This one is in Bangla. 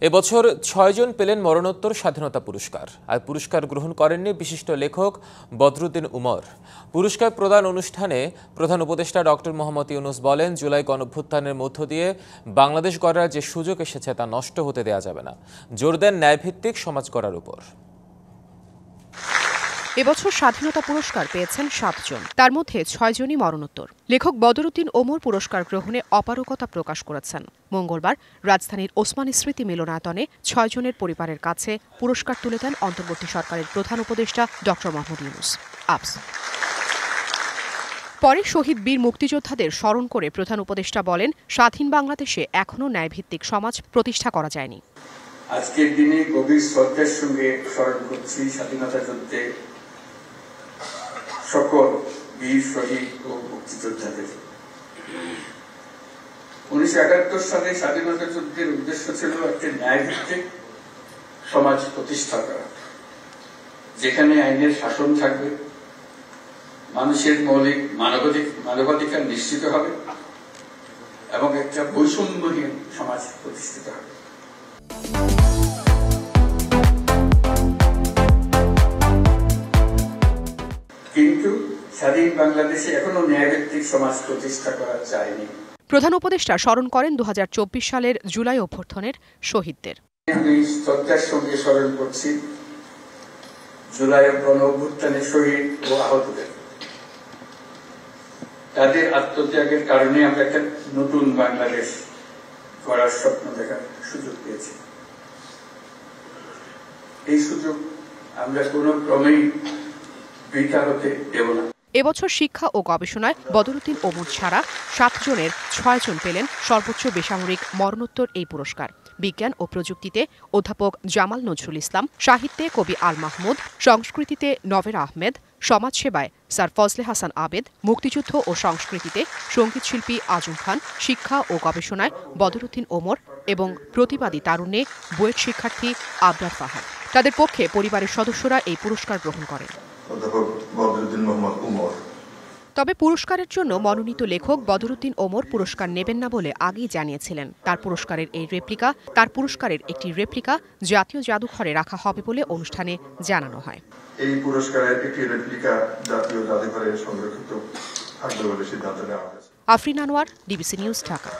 এবছর ৬ জন পেলেন মরণোত্তর স্বাধীনতা পুরস্কার। আর পুরস্কার গ্রহণ করেননি বিশিষ্ট লেখক বদরুদ্দিন উমর। পুরস্কার প্রদান অনুষ্ঠানে প্রধান উপদেষ্টা ডক্টর মোহাম্মদ ইউনূস বলেন, জুলাই গণঅভ্যুত্থানের মধ্য দিয়ে বাংলাদেশ গড়ার যে সুযোগ এসেছে তা নষ্ট হতে দেওয়া যাবে না। জোর দেন ন্যায়ভিত্তিক সমাজ গড়ার উপর। এবছর স্বাধীনতা পুরস্কার পেয়েছেন ৭ জন, তার মধ্যে ৬ জনই মরণোত্তর। লেখক বদরুদ্দিন ওমর পুরস্কার গ্রহণে অপারগতা প্রকাশ করেছেন। মঙ্গলবার রাজধানীর ওসমানী স্মৃতি মিলনায়তনে ৬ জনের পরিবারের কাছে পুরস্কার তুলে দেন অন্তর্বর্তী সরকারের প্রধান উপদেষ্টা ডক্টর মোহাম্মদ ইউনূস। পরে শহীদ বীর মুক্তিযোদ্ধাদের স্মরণ করে প্রধান উপদেষ্টা বলেন, স্বাধীন বাংলাদেশে এখনও ন্যায়ভিত্তিক সমাজ প্রতিষ্ঠা করা যায়নি। আজকের দিনে গভীর শ্রদ্ধার সঙ্গে স্মরণ করছি স্বাধীনতা যুদ্ধে সকল বীর শহীদ ও মুক্তিযোদ্ধাদের। ১৯৭১ সালে স্বাধীনতা যুদ্ধের উদ্দেশ্য ছিল একটি ন্যায়ভিত্তিক সমাজ প্রতিষ্ঠা করা, যেখানে আইনের শাসন থাকবে, মানুষের মৌলিক মানবাধিকার নিশ্চিত হবে এবং একটা বৈষম্যহীন সমাজ প্রতিষ্ঠিত হবে। কিন্তু স্বাধীন বাংলাদেশে এখনো ন্যায়ভিত্তিক সমাজ প্রতিষ্ঠা করা যায়নি। প্রধান উপদেষ্টা স্মরণ করেন ২০২৪ সালের জুলাই অভ্যুত্থানের শহীদদের। আমি শ্রদ্ধার সঙ্গে স্মরণ করছি জুলাই গণঅভ্যুত্থানের শহীদ ও আহতদের। তাদের আত্মত্যাগের কারণে আমরা একটা নতুন বাংলাদেশ গড়ার স্বপ্ন দেখার সুযোগ পেয়েছি। এই সুযোগ আমরা কোনো ক্রমেই বৃথা হতে দেব না। এবছর শিক্ষা ও গবেষণায় বদরুদ্দিন ওমর ছাড়া ৭ জনের ৬ জন পেলেন সর্বোচ্চ বেসামরিক মরণোত্তর এই পুরস্কার। বিজ্ঞান ও প্রযুক্তিতে অধ্যাপক জামাল নজরুল ইসলাম, সাহিত্যে কবি আল মাহমুদ, সংস্কৃতিতে নভের আহমেদ, সমাজসেবায় স্যার ফজলে হাসান আবেদ, মুক্তিযুদ্ধ ও সংস্কৃতিতে সঙ্গীতশিল্পী আজম খান, শিক্ষা ও গবেষণায় বদরুদ্দিন ওমর এবং প্রতিবাদী তারুণ্যে বুয়েট শিক্ষার্থী আবরার ফাহাদ। তাদের পক্ষে পরিবারের সদস্যরা এই পুরস্কার গ্রহণ করেন। তবে পুরস্কারের জন্য মনোনীত লেখক বদরুদ্দিন ওমর পুরস্কার নেবেন না বলে আগেই জানিয়েছিলেন। তার পুরস্কারের একটি রেপ্লিকা জাতীয় জাদুঘরে রাখা হবে বলে অনুষ্ঠানে জানানো হয়। এই পুরস্কারের একটি রেপ্লিকা জাতীয় জাদুঘরে সংরক্ষিত থাকবে বলে সিদ্ধান্ত নেওয়া হয়েছে। Afrin Anwar, DBC news, Dhaka.